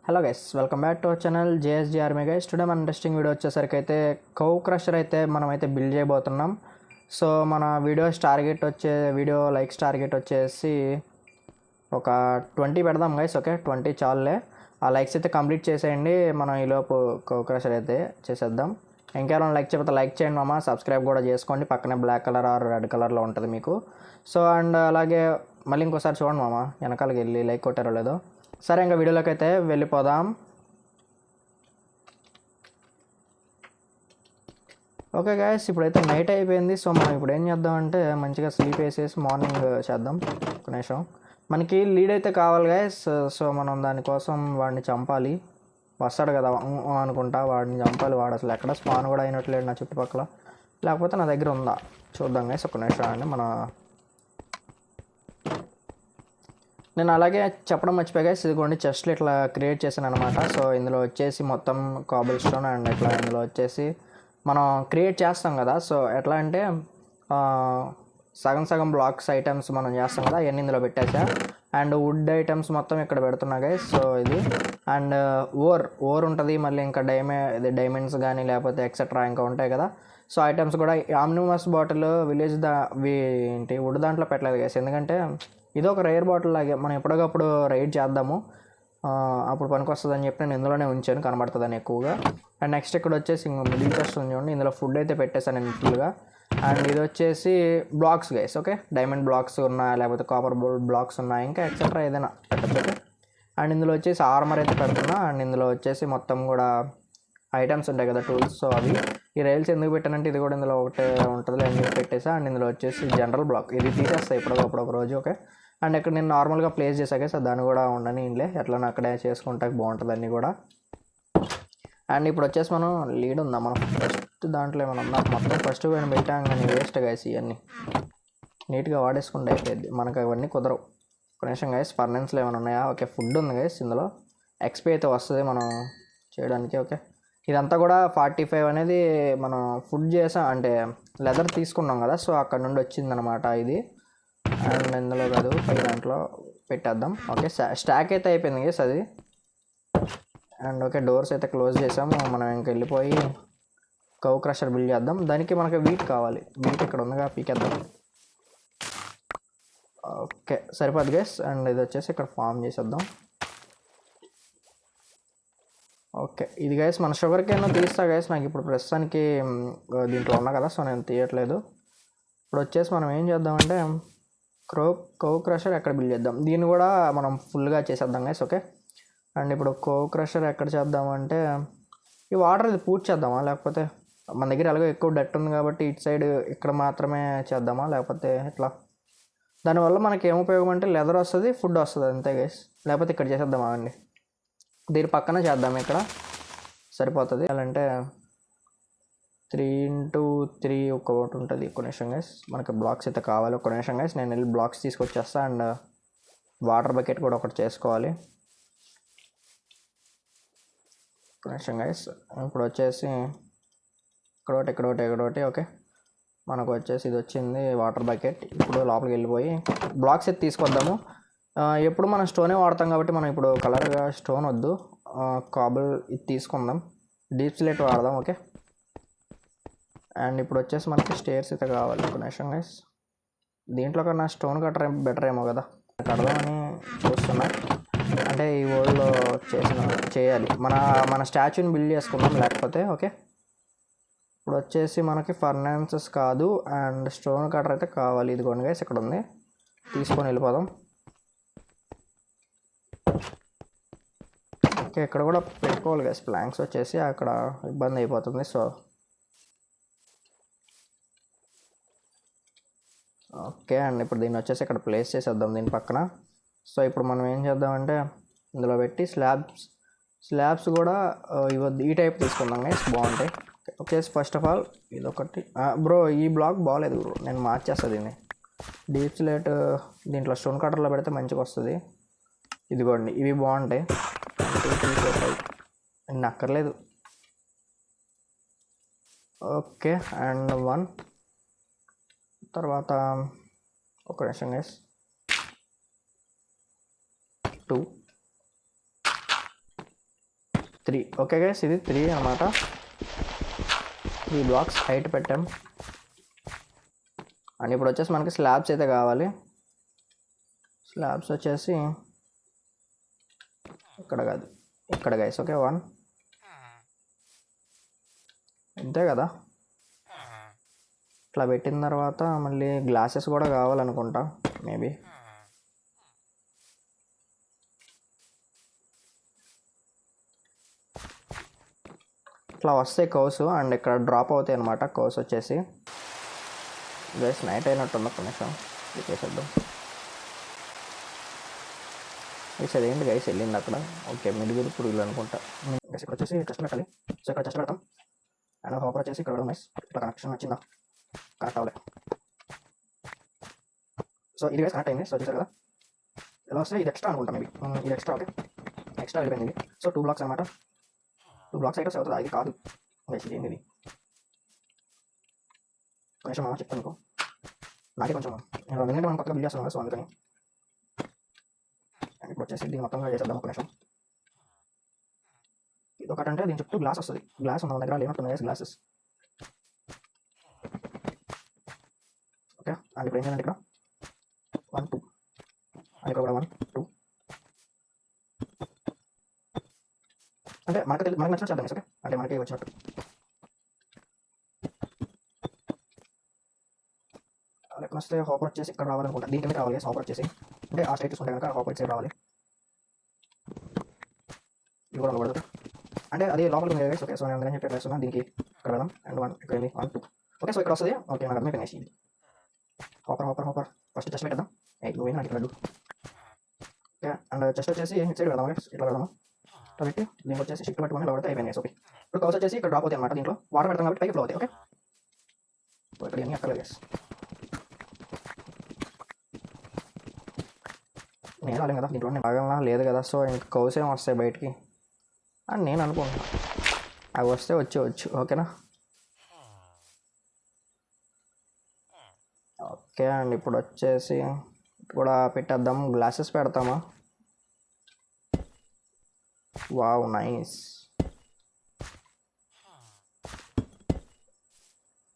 Hello guys, welcome back to our channel JSG army guys. Today మన interesting video వచ్చేసరికి అయితే cow crusher అయితే మనమైతే బిల్డ్ చేయబోతున్నాం. సో మన వీడియో లైక్స్ టార్గెట్ వచ్చేసి ఒక 20 పెడదాం గైస్. ఓకే, 20 చాలులే. ఆ లైక్స్ అయితే కంప్లీట్ చేసేయండి. మనం ఈలోపు కౌ క్రషర్ అయితే చేసేద్దాం. ఇంకేమైనా లైక్ చెప్తే లైక్ చేయండి మామ. సబ్స్క్రైబ్ కూడా చేసుకోండి. పక్కనే బ్లాక్ కలర్ ఆర్ రెడ్ కలర్లో ఉంటుంది మీకు. సో అండ్ అలాగే మళ్ళీ ఇంకోసారి చూడండి మామ, వెనకాలకి వెళ్ళి లైక్ కొట్టారో లేదో. సరే, ఇంకా వీడియోలోకి అయితే వెళ్ళిపోదాం. ఓకే గాయస్, ఇప్పుడైతే నైట్ అయిపోయింది. సో మనం ఇప్పుడు ఏం చేద్దామంటే మంచిగా స్లీప్ వేసేసి మార్నింగ్ చేద్దాం. ఒక నిమిషం, మనకి లీడ్ అయితే కావాలి గాయస్. సో మనం దానికోసం వాడిని చంపాలి. వస్తాడు కదా అనుకుంటా, వాడిని చంపాలి. వాడు అసలు ఎక్కడ స్పాన్ కూడా అయినట్లేడు నా చుట్టుపక్కల. లేకపోతే నా దగ్గర ఉందా చూద్దాం గాయస్. ఒక నిమిషం అండి. నేను అలాగే చెప్పడం మర్చిపోయా, ఇదిగోండి చెస్ట్లు ఇట్లా క్రియేట్ చేశాను అనమాట. సో ఇందులో వచ్చేసి మొత్తం కాబుల్ స్టోన్ అండ్ ఇట్లా ఇందులో వచ్చేసి మనం క్రియేట్ చేస్తాం కదా. సో ఎట్లా అంటే సగం సగం బ్లాక్స్ ఐటమ్స్ మనం చేస్తాం కదా, అవన్నీ ఇందులో పెట్టేసా. అండ్ వుడ్ ఐటమ్స్ మొత్తం ఇక్కడ పెడుతున్నా గైస్. సో ఇది అండ్ ఓర్ ఉంటుంది. మళ్ళీ ఇంకా డైమండ్స్ కానీ లేకపోతే ఎక్సెట్రా ఇంకా ఉంటాయి కదా. సో ఐటమ్స్ కూడా ఆమ్నిమస్ బాటిల్ ఏంటి వుడ్ దాంట్లో పెట్టలేదు గైస్, ఎందుకంటే ఇది ఒక రేర్ బాటిల్ లాగే మనం ఎప్పటికప్పుడు రైడ్ చేద్దాము, అప్పుడు పనికి వస్తుందని చెప్పి నేను ఇందులోనే ఉంచాను, కనబడుతుందని ఎక్కువగా. అండ్ నెక్స్ట్ ఇక్కడ వచ్చేసి మిడిల్ చెస్ట్ ఉంది చూడండి, ఇందులో ఫుడ్ అయితే పెట్టేశాను నేను ఫుల్గా. అండ్ ఇది వచ్చేసి blocks guys. Okay, diamond blocks ఉన్నాయి, లేకపోతే కాపర్ బ్లాక్స్ ఉన్నాయి, ఇంకా ఎక్సెట్రా ఏదైనా పెట్టచ్చు. అండ్ ఇందులో వచ్చేసి ఆర్మర్ అయితే పెడుతున్నా. అండ్ ఇందులో వచ్చేసి మొత్తం కూడా ఐటమ్స్ ఉంటాయి కదా, టూల్స్. సో అవి ఈ రైల్స్ ఎందుకు పెట్టానంటే ఇది కూడా ఇందులో ఒకటే ఉంటుంది అని పెట్టేసా. అండ్ ఇందులో వచ్చేసి జనరల్ బ్లాక్ ఇది తీసేస్తాయి ఇప్పుడు ఒక రోజు. ఓకే, అండ్ ఇక్కడ నేను నార్మల్గా ప్లేస్ చేశాక సో దాన్ని కూడా ఉండని ఇంట్లో ఎట్లా అక్కడే చేసుకుంటే బాగుంటుంది అన్నీ కూడా. అండ్ ఇప్పుడు వచ్చేసి మనం లీడ్ ఉందా, మనం ఫస్ట్ దాంట్లో ఏమైనా ఉందా, మొత్తం ఫస్ట్ పోయిన పెట్టాం కానీ వేస్ట్ గైస్. ఇవన్నీ నీట్గా వాడేసుకుంటే అయిపోయింది, మనకు అవన్నీ కుదరవు. ఒక నిమిషం గైస్, ఫర్నెన్స్లో ఏమైనా ఉన్నాయా? ఓకే, ఫుడ్ ఉంది గైస్, ఇందులో ఎక్స్పీ అయితే వస్తుంది మనం చేయడానికి. ఓకే, ఇదంతా కూడా 45 అనేది మనం ఫుడ్ చేసాం అంటే లెదర్ తీసుకున్నాం కదా, సో అక్కడ నుండి వచ్చిందనమాట ఇది. అండ్ ఇందులో కాదు పై దాంట్లో పెట్టేద్దాం. ఓకే, స్టాక్ అయితే అయిపోయింది గేస్ అది. అండ్ ఓకే, డోర్స్ అయితే క్లోజ్ చేసాము. మనం ఇంక వెళ్ళిపోయి కౌ క్రషర్ బిల్డ్ చేద్దాం. దానికి మనకి వీట్ కావాలి. వీట్ ఇక్కడ ఉందిగా, పీకేద్దాం. ఓకే, సరిపోద్ది గేస్. అండ్ ఇది వచ్చేసి ఇక్కడ ఫామ్ చేసేద్దాం. ఓకే, ఇది గైస్ మన షుగర్ కేన్ తీస్తా గైస్. నాకు ఇప్పుడు ప్రస్తుతానికి దీంట్లో ఉన్నా కదా, సో నేను తీయట్లేదు. ఇప్పుడు వచ్చేసి మనం ఏం చేద్దామంటే కౌ క్రషర్ ఎక్కడ బిల్డ్ చేద్దాం, దీన్ని కూడా మనం ఫుల్గా చేసేద్దాం గైస్. ఓకే, అండ్ ఇప్పుడు కౌ క్రషర్ ఎక్కడ చేద్దామంటే ఈ వాటర్ ఇది పూర్తి చేద్దామా, లేకపోతే మన దగ్గర ఎలాగో ఎక్కువ డట్ ఉంది కాబట్టి ఇటు సైడ్ ఇక్కడ మాత్రమే చేద్దామా, లేకపోతే ఎట్లా? దానివల్ల మనకి ఏం ఉపయోగం అంటే లెదర్ వస్తుంది, ఫుడ్ వస్తుంది, అంతే గైస్. లేకపోతే ఇక్కడ చేసేద్దామా అండి, దీని పక్కన చేద్దాం, ఇక్కడ సరిపోతుంది. అంటే 3x3 ఒకటి ఉంటుంది. ఒక నిమిషం గైస్, మనకి బ్లాక్స్ అయితే కావాలి. ఒక నిమిషం గైస్, నేను వెళ్ళి బ్లాక్స్ తీసుకొచ్చేస్తా. అండ్ వాటర్ బకెట్ కూడా ఒకటి చేసుకోవాలి. ఒక నిమిషం గైస్, ఇప్పుడు వచ్చేసి ఇక్కడోటి. ఓకే, మనకు వచ్చేసి ఇది వచ్చింది వాటర్ బకెట్. ఇప్పుడు లోపలికి వెళ్ళిపోయి బ్లాక్స్ అయితే తీసుకొద్దాము. ఎప్పుడు మనం స్టోనే వాడతాం కాబట్టి మనం ఇప్పుడు కలర్గా స్టోన్ వద్దు, కాబుల్ ఇది తీసుకుందాం, డీప్ స్లేట్ వాడదాం. ఓకే, అండ్ ఇప్పుడు వచ్చేసి మనకి స్టేర్స్ అయితే కావాలి. ఒక నిమిషం గైస్, దీంట్లో కన్నా స్టోన్ కట్టర్ బెటర్ ఏమో కదా, కడదామని చూస్తున్నా. అంటే ఈ వరల్డ్లో చేయాలి, మన స్టాచ్యూని బిల్డ్ చేసుకుందాం లేకపోతే. ఓకే, ఇప్పుడు వచ్చేసి మనకి ఫర్నాన్సెస్ కాదు అండ్ స్టోన్ కట్టర్ అయితే కావాలి. ఇదిగోండి గైస్, ఇక్కడ ఉంది, తీసుకొని వెళ్ళిపోదాం. ఓకే, ఇక్కడ కూడా పెట్టుకోవాలి గైస్, ప్లాంక్స్ వచ్చేసి అక్కడ ఇబ్బంది అయిపోతుంది. సో ఓకే, అండ్ ఇప్పుడు దీన్ని వచ్చేసి ఇక్కడ ప్లేస్ చేసేద్దాం దీని పక్కన. సో ఇప్పుడు మనం ఏం చేద్దామంటే ఇందులో పెట్టి స్లాబ్స్ కూడా ఈ టైప్ తీసుకుందాం గైస్, బాగుంటాయి. ఓకే, ఫస్ట్ ఆఫ్ ఆల్ ఇదొకటి. బ్రో ఈ బ్లాక్ బాగాలేదు బ్రో, నేను మార్చేస్తాను దీన్ని. డీప్ స్లేట్ దీంట్లో స్టోన్ కట్టర్లో పెడితే మంచిగా వస్తుంది. ఇదిగోండి, ఇవి బాగుంటాయి. అక్కర్లేదు. ఓకే, అండ్ 1 తర్వాత ఒక నిమిషం గైస్, 2 3. ఓకే గైస్, ఇది 3 అన్నమాట. 3 బ్లాక్స్ హైట్ పెట్టాం. అండ్ ఇప్పుడు వచ్చేసి మనకి స్లాబ్స్ అయితే కావాలి. స్లాబ్స్ వచ్చేసి ఇక్కడ కాదు, ఇక్కడ గైస్. ఓకే, 1 అంతే కదా. ఇట్లా పెట్టిన తర్వాత మళ్ళీ గ్లాసెస్ కూడా కావాలనుకుంటా మేబీ. ఇట్లా వస్తాయి కౌస్, అండ్ ఇక్కడ డ్రాప్ అవుతాయి అనమాట కౌస్ వచ్చేసి. గైస్ నైట్ అయినట్టుంది, ఒక్క నిమిషం చేసేద్దాం. గైస్ అదేంటి గైస్ వెళ్ళింది అక్కడ. ఓకే, మిడుగురు పురుగులు అనుకుంటా. గైస్ ఇక్కడ వచ్చేసి టెస్ట్ పెట్టాలి. సో ఇక్కడ టెస్ట్ పెడతాం. అండ్ హోపర్ వచ్చేసి ఇక్కడ నైస్. ఇట్లా కనెక్షన్ వచ్చిందా, కనెక్ట్ అవ్వలేదు. సో ఇది గైస్ కనెక్ట్ అయింది. సో చూసారు కదా ఎలా వస్తే ఇది ఎక్స్ట్రా అనుకుంటా మేబీ. ఇది ఎక్స్ట్రా. ఓకే, ఎక్స్ట్రా వెళ్ళిపోయింది. సో 2 బ్లాక్స్ అనమాట. 2 బ్లాక్స్ అయితే అవుతుందా, ఇది కాదు గైస్. ఇది ఏంది, కొంచెం మామ చెప్తాను మీకు. నాకే కొంచెం ఎందుకంటే మనం కొత్తగా బిల్డ్ చేస్తాం కదా, సో అందుకని. అండ్ ఇప్పుడు వచ్చేసి దీన్ని మొత్తంగా చేసేద్దాం. ఒక నిమిషం. ఇది ఒకటంటే దీని చుట్టూ గ్లాస్ వస్తుంది. గ్లాస్ మన దగ్గర లేనట్టున్నాయి గ్లాసెస్. ఓకే, అండ్ ఇప్పుడు ఏం చేయాలంటే ఇక్కడ 1 2 అండ్ ఇక్కడ కూడా 1 2 అంటే మనకు నచ్చినట్టు చేద్దాం. ఓకే, అంటే మనకి వచ్చినట్టు. లెక్క వస్తే హాపర్ వచ్చేసి ఇక్కడ రావాలనుకుంటా. దీని కింద రావాలి హాపర్ వచ్చేసి. అంటే ఆ స్టైట్ చూసుకుంటే కనుక హాపర్ వచ్చేసి రావాలి. ఇది కూడా పడుతుంది అంటే అది లోపలికి ఉంది గైస్. ఓకే, సో నేను అందుకని చెప్పి వేస్తున్నాను. దీనికి ఇక్కడ వెళ్దాం. అండ్ 1 ఇక్కడ 1 2. ఓకే, సో ఇక్కడ వస్తుంది. ఓకే, నాకు అర్థమైపోయినాయి. ఇది హాపర్ ఫస్ట్ చెస్ట్ పెట్టేద్దాం. నువ్వు నాకు ఇక్కడ. ఓకే, అండ్ చెస్ట్ వచ్చేసి ఇటు సైడ్ వెళ్దాం. ఇట్లా వెళ్దాము. ఇట్లా పెట్టి దీనికి వచ్చేసి షిఫ్ట్ పట్టుకొని ఇలా పడితే అయిపోయినాయి. ఓకే, ఇప్పుడు కౌస్ వచ్చేసి ఇక్కడ డ్రాప్ అవుతాయి అనమాట. దీంట్లో వాటర్ పెడతాం కాబట్టి పైకి ఫ్లో అవుతాయి. ఓకే, ఇక్కడ ఏమీ అక్కర్లేదు గైస్. నేను రాలేం కదా దీంట్లో, నేను బాగా లేదు కదా. సో ఇంక కౌస్ ఏమి వస్తాయి బయటికి అని నేను అనుకుంటున్నాను. అవి వస్తే వచ్చేవచ్చు. ఓకేనా. ఓకే, అండ్ ఇప్పుడు వచ్చేసి కూడా పెట్టేద్దాం. గ్లాసెస్ పెడతామా. Wow, nice.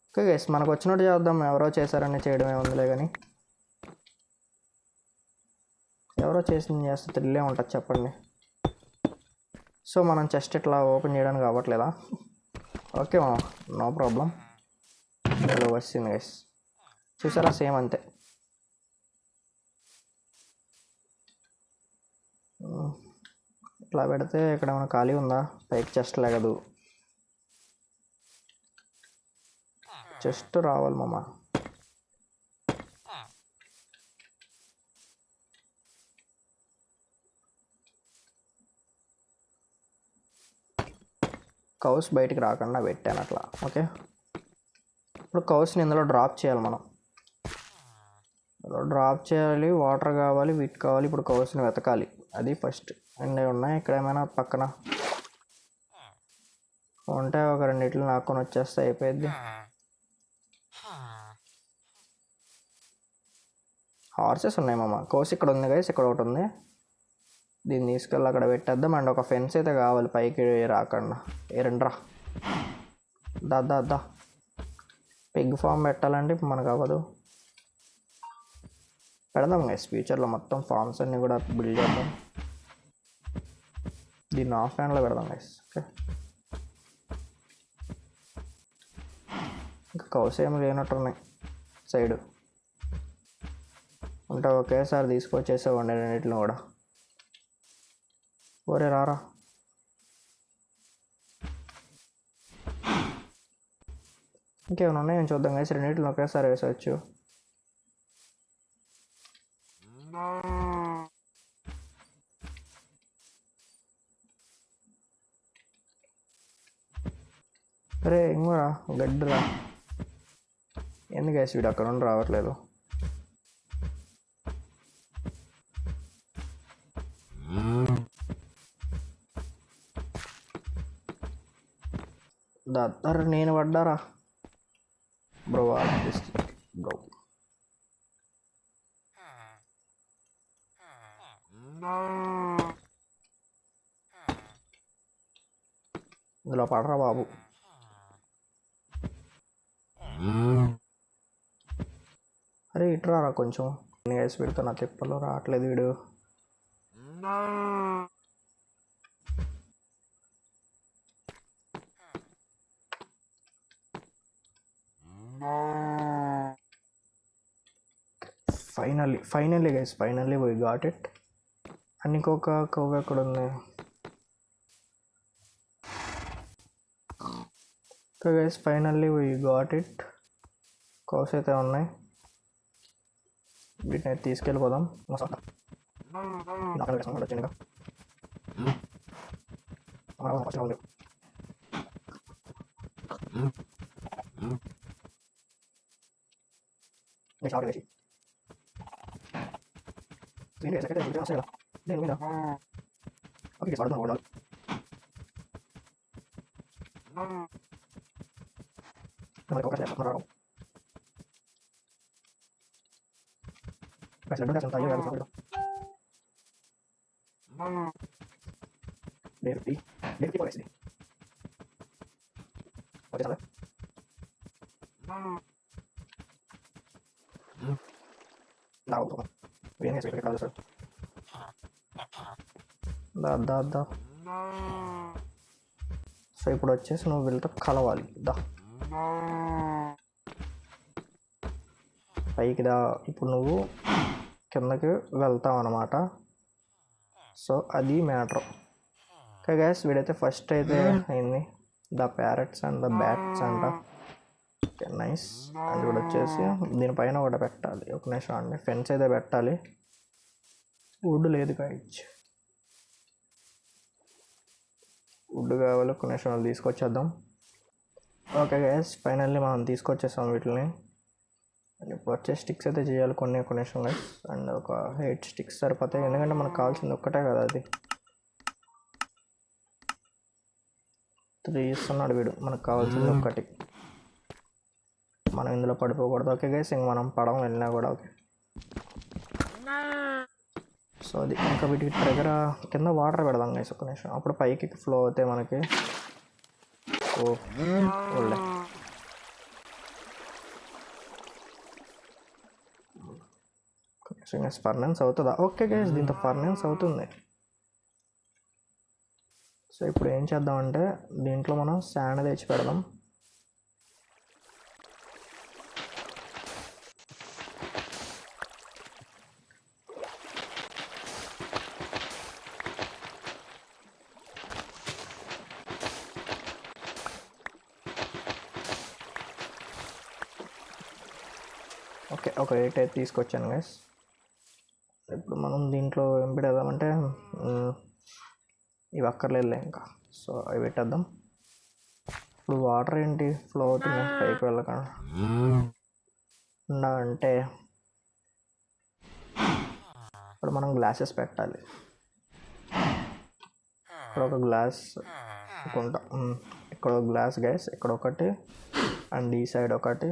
ఓకే గైస్, మనకు వచ్చినట్టు చేద్దాం. ఎవరో చేశారని చేయడమే ఉందిలే కానీ, ఎవరో చేసింది చేస్తే థ్రిల్లే ఉంటుంది చెప్పండి. సో మనం చెస్ట్ ఇట్లా ఓపెన్ చేయడానికి అవ్వట్లేదా. Okay, no problem. ఇలా వచ్చింది గైస్, చూసారా సేమ్ అంతే. ఇట్లా పెడితే ఇక్కడ ఏమైనా ఖాళీ ఉందా, పైకి చెస్ట్ లేగదు. చెస్ట్ రావాలి మామ. కౌస్ బయటికి రాకుండా పెట్టాను అట్లా. ఓకే, ఇప్పుడు కౌస్ని ఇందులో డ్రాప్ చేయాలి మనం. డ్రాప్ చేయాలి, వాటర్ కావాలి, వీట్ కావాలి. ఇప్పుడు కౌస్ని వెతకాలి, అది ఫస్ట్. అండ్ ఉన్నాయి ఇక్కడ ఏమైనా పక్కన ఉంటే ఒక 2 ఇట్లు నాకొని వచ్చేస్తే అయిపోయింది. హార్సెస్ ఉన్నాయి మామ. కౌస్ ఇక్కడ ఉంది గైస్, ఇక్కడ ఒకటి ఉంది. దీన్ని తీసుకెళ్ళి అక్కడ పెట్టేద్దాం. అండ్ ఒక ఫెన్స్ అయితే కావాలి పైకి రాకుండా. రండ్రా, దా. పిగ్ ఫామ్ పెట్టాలంటే ఇప్పుడు మనకు అవ్వదు. పెడదాం గైస్, ఫ్యూచర్లో మొత్తం ఫార్మ్స్ అన్నీ కూడా బిల్డ్ చేద్దాం. దీన్ని ఆఫ్ హ్యాండ్లో పెడదాం గైస్. ఓకే, ఇంకా కౌస్ ఏమి లేనట్టున్నాయి సైడు. అంటే ఒకేసారి తీసుకొచ్చేసేవాడిని 2 కూడా. ఒరే రారా. ఇంకేమైనా ఉన్నాయని చూద్దాం గైస్. 2 ఒకేసారి వేసవచ్చు. అరే ఇంకోరా గడ్డురా. ఎందుకు గైస్ వీడు అక్కడ నుండి రావట్లేదు. అరే నేను పడ్డారా బ్రో, బ్రో. ఇందులో పడరా బాబు. అరే ఇట్రా కొంచెం. గైస్ వీడితో నా తిప్పలు రావట్లేదు వీడు. Finally guys we got it. And ఇంకొక కవ్వ ఎక్కడ ఉంది? Guys finally we got it. Cows అయితే ఉన్నాయి, వీటిని తీసుకెళ్ళిపోదాం. దా. సో ఇప్పుడు వచ్చేసి నువ్వు వీళ్ళతో కలవాలి. దా పైకి దా. ఇప్పుడు నువ్వు కిందకి వెళ్తావు అన్నమాట. సో అది మ్యాటర్. ఓకే గైస్, వీడైతే ఫస్ట్ అయితే అయింది. The parrots and the bats అంట. Okay nice. అండ్ ఇప్పుడు వచ్చేసి దీనిపైన ఒకటి పెట్టాలి. ఒక నిమిషం అండి, ఫెన్స్ అయితే పెట్టాలి. వుడ్ లేదు గైస్, వుడ్ కావాలి. ఒక నిమిషం తీసుకొచ్చేద్దాం. ఓకే గైస్, ఫైనల్లీ మనం తీసుకొచ్చేసాం వీటిని. అండ్ ఇప్పుడు వచ్చే స్టిక్స్ అయితే చేయాలి కొన్ని నిమిషం గైస్. అండ్ ఒక 8 స్టిక్స్ సరిపోతాయి, ఎందుకంటే మనకు కావాల్సింది ఒక్కటే కదా అది. 3 ఇస్తున్నాడు వీడు, మనకు కావాల్సింది ఒక్కటి. మనం ఇందులో పడిపోకూడదు. ఓకే గైస్, ఇంక మనం పడవ వెళ్ళినా కూడా ఓకే. సో అది ఇంకా వీటికి దగ్గర కింద వాటర్ పెడదాం గైస్ ఒక నిమిషం, అప్పుడు పైకి ఫ్లో అవుతాయి మనకి. ఒళ్ళే ఫర్నెన్స్ అవుతుందా? ఓకే గైస్, దీంతో ఫర్నెన్స్ అవుతుంది. సో ఇప్పుడు ఏం చేద్దామంటే దీంట్లో మనం శాండ్ తెచ్చి పెడదాం. ఓకే ఒక 8 అయితే తీసుకొచ్చాను గైస్. ఇప్పుడు మనం దీంట్లో ఏం పెడదామంటే ఇవి అక్కర్లేదులే ఇంకా. సో అవి పెట్టేద్దాం. ఇప్పుడు వాటర్ ఏంటి ఫ్లో అవుతుంది పైకి వెళ్ళకుండా అంటే ఇప్పుడు మనం గ్లాసెస్ పెట్టాలి. ఇక్కడ ఒక గ్లాస్ అనుకుంటా, ఇక్కడ ఒక గ్లాస్ గైస్, ఇక్కడ ఒకటి అండ్ ఈ సైడ్ ఒకటి,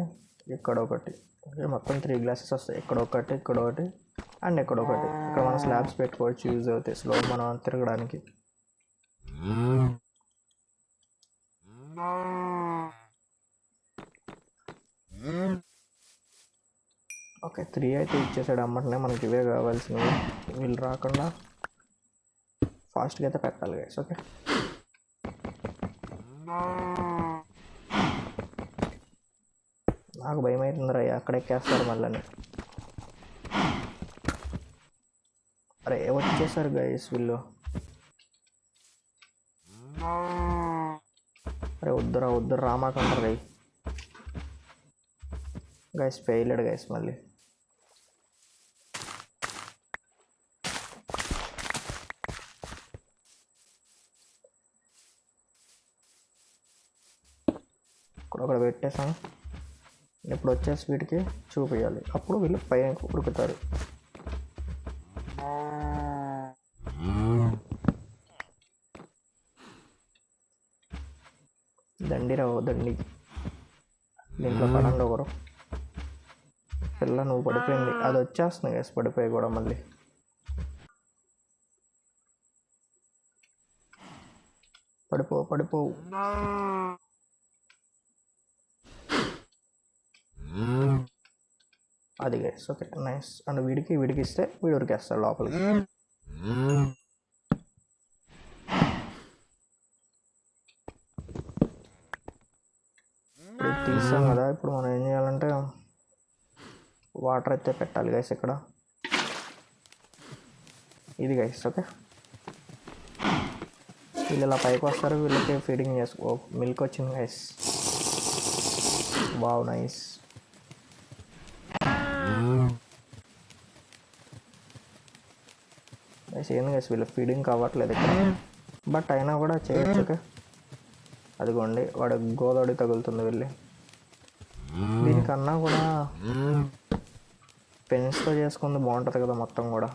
ఇక్కడ ఒకటి. ఓకే మొత్తం 3 గ్లాసెస్ వస్తాయి. ఇక్కడ ఒకటి, ఇక్కడ ఒకటి అండ్ ఇక్కడ ఒకటి. ఇక్కడ మనం స్లాబ్స్ పెట్టుకోవచ్చు, యూజ్ అవుతాయి స్లో మనం తిరగడానికి. ఓకే 3 అయితే ఇచ్చేసాడు అమ్మటనే. మనకి ఇవే కావాల్సినవి, వీళ్ళు రాకుండా ఫాస్ట్గా అయితే పెట్టాలి గైస్. ఓకే నాకు భయం అవుతుంది రా, అక్కడ ఎక్కేస్తారు మళ్ళీ. అరే వచ్చేసారు గైస్ వీళ్ళు. అరే వద్దురా రామాకంటారు గై. గైస్ ఫెయిల్డ్ గైస్ మళ్ళీ. ఇక్కడ పెట్టేసాం. ఇప్పుడు వచ్చేసి వీటికి చూపించాలి, అప్పుడు వీళ్ళు పైన ఉడుకుతారు. దండి దీంట్లో పడండి ఒకరు. పిల్ల నువ్వు పడిపోయింది, అది వచ్చేస్తుంది గైస్ పడిపోయి కూడా మళ్ళీ. పడిపో అది గైస్. Okay nice. అండ్ వీడికి ఇస్తే వీడు ఉరికేస్తాడు లోపలికి. ఇప్పుడు తీసాం కదా, ఇప్పుడు మనం ఏం చేయాలంటే వాటర్ అయితే పెట్టాలి గైస్ ఇక్కడ. ఇది గైస్. ఓకే వీళ్ళు ఇలా పైకి వస్తారు, వీళ్ళకి ఫీడింగ్ చేసుకో. మిల్క్ వచ్చింది గైస్. Wow nice. గైస్ ఏంది గైస్ వీళ్ళ ఫీడింగ్ కావట్లేదు ఇక్కడ, బట్ అయినా కూడా చేయొచ్చు. ఓకే అదిగోండి వాడు గోదోడి తగులుతుంది వెళ్ళి. దీనికన్నా కూడా పెన్స్తో చేసుకుంది బాగుంటుంది కదా మొత్తం కూడా.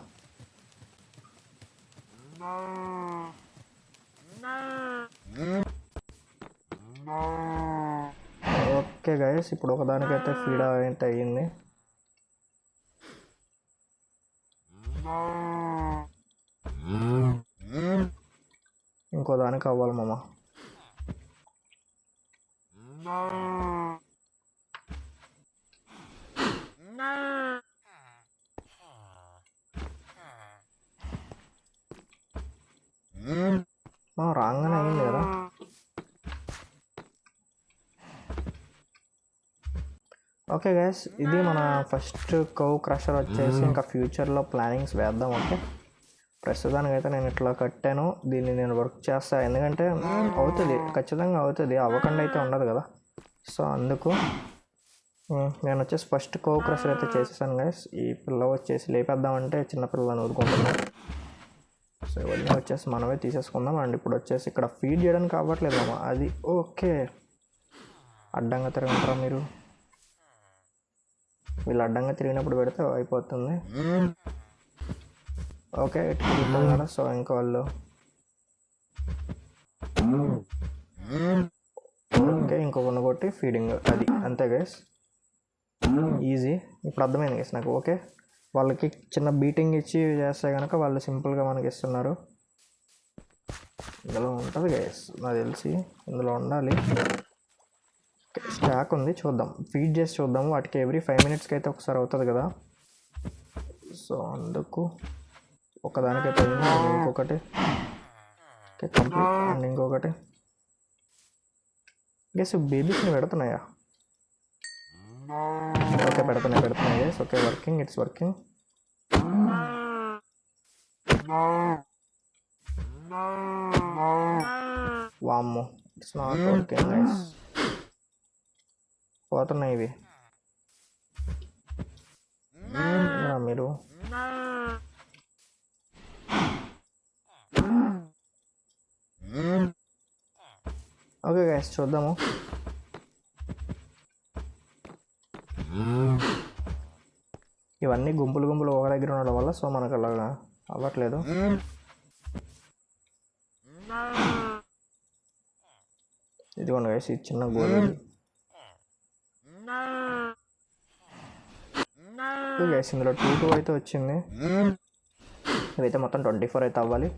ఓకే గైస్ ఇప్పుడు ఒకదానికైతే ఫీడ్ అయితే అయ్యింది. ఇంకో దానికి అవ్వాలి మామ. రాగానే అయింది కదా. ఓకే గైస్ ఇది మన ఫస్ట్ కౌ క్రషర్ వచ్చేసి. ఇంకా ఫ్యూచర్లో ప్లానింగ్స్ వేద్దాం. ఓకే ప్రస్తుతానికైతే నేను ఇట్లా కట్టాను, దీన్ని నేను వర్క్ చేస్తాను, ఎందుకంటే అవుతుంది ఖచ్చితంగా అవుతుంది, అవ్వకుండా అయితే ఉండదు కదా. సో అందుకు నేను వచ్చేసి ఫస్ట్ కౌ క్రషర్ అయితే చేసేసాను గైస్. ఈ పిల్ల వచ్చేసి లేపేద్దామంటే చిన్నపిల్లని ఊరుకుంటున్నాను. సో ఇవన్నీ వచ్చేసి మనమే తీసేసుకుందాం. అండ్ ఇప్పుడు వచ్చేసి ఇక్కడ ఫీడ్ చేయడానికి అవ్వట్లేదు మామ అది. ఓకే అడ్డంగా తిరగంటారా మీరు, వీళ్ళు అడ్డంగా తిరిగినప్పుడు పెడితే అయిపోతుంది. ఓకే తిరుగుతుంది కదా. సో ఇంకా వాళ్ళు ఓకే ఇంకొకటి కొట్టి ఫీడింగ్ అది అంతే గైస్, ఈజీ. ఇప్పుడు అర్థమైంది గైస్ నాకు. ఓకే వాళ్ళకి చిన్న బీటింగ్ ఇచ్చి చేస్తే కనుక వాళ్ళు సింపుల్గా మనకి ఇస్తున్నారు. ఇందులో ఉంటుంది గైస్ నాకు తెలిసి, ఇందులో ఉండాలి. స్టాక్ ఉంది చూద్దాం, ఫీడ్ చేసి చూద్దాము. వాటికి ఎవ్రీ 5 minutesకి అయితే ఒకసారి అవుతుంది కదా. సో అందుకు ఒకదానికైతే ఇంకొకటి కంప్లీట్. అండ్ ఇంకొకటి గైస్ బేబీస్ని పెడుతున్నాయా? ఓకే పెడుతున్నాయి guys. Okay working, it's working. వామ్మో ఇట్స్ నాట్ వర్కింగ్ గైస్. పోతున్నాయి ఇవి మీరు. ఓకే గైస్ చూద్దాము. ఇవన్నీ గుంపులు ఒక దగ్గర ఉండడం వల్ల సో మనకు అలాగా అవ్వట్లేదు. ఇదిగోండి గైస్ ఈ చిన్న గోధుమ గైస్. ఇందులో 2 అయితే వచ్చింది. ఇవైతే మొత్తం 24 అయితే అవ్వాలి.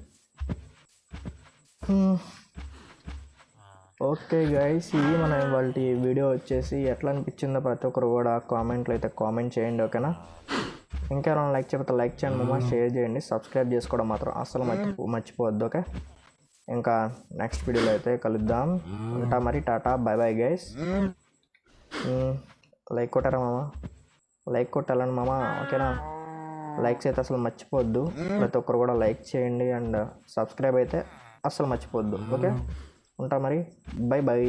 ఓకే గైస్ ఇది మన ఇవాళ వీడియో వచ్చేసి. ఎట్లా అనిపించిందో ప్రతి ఒక్కరు కూడా కామెంట్లో అయితే కామెంట్ చేయండి. ఓకేనా ఇంకెవరైనా లైక్ చెప్తే లైక్ చేయండి మామ, షేర్ చేయండి, సబ్స్క్రైబ్ చేసుకోవడం మాత్రం అస్సలు మర్చిపోవద్దు. ఓకే ఇంకా నెక్స్ట్ వీడియోలో అయితే కలుద్దాం. ఉంటా మరి, టాటా బాయ్ బాయ్ గైస్. లైక్ కొట్టారా మామ? లైక్ కొట్టాలండి మామ. ఓకేనా లైక్స్ అయితే అసలు మర్చిపోవద్దు, ప్రతి ఒక్కరు కూడా లైక్ చేయండి. అండ్ సబ్స్క్రైబ్ అయితే అస్సలు మర్చిపోవద్దు. ఓకే ఉంటా మరి, బాయ్ బాయ్.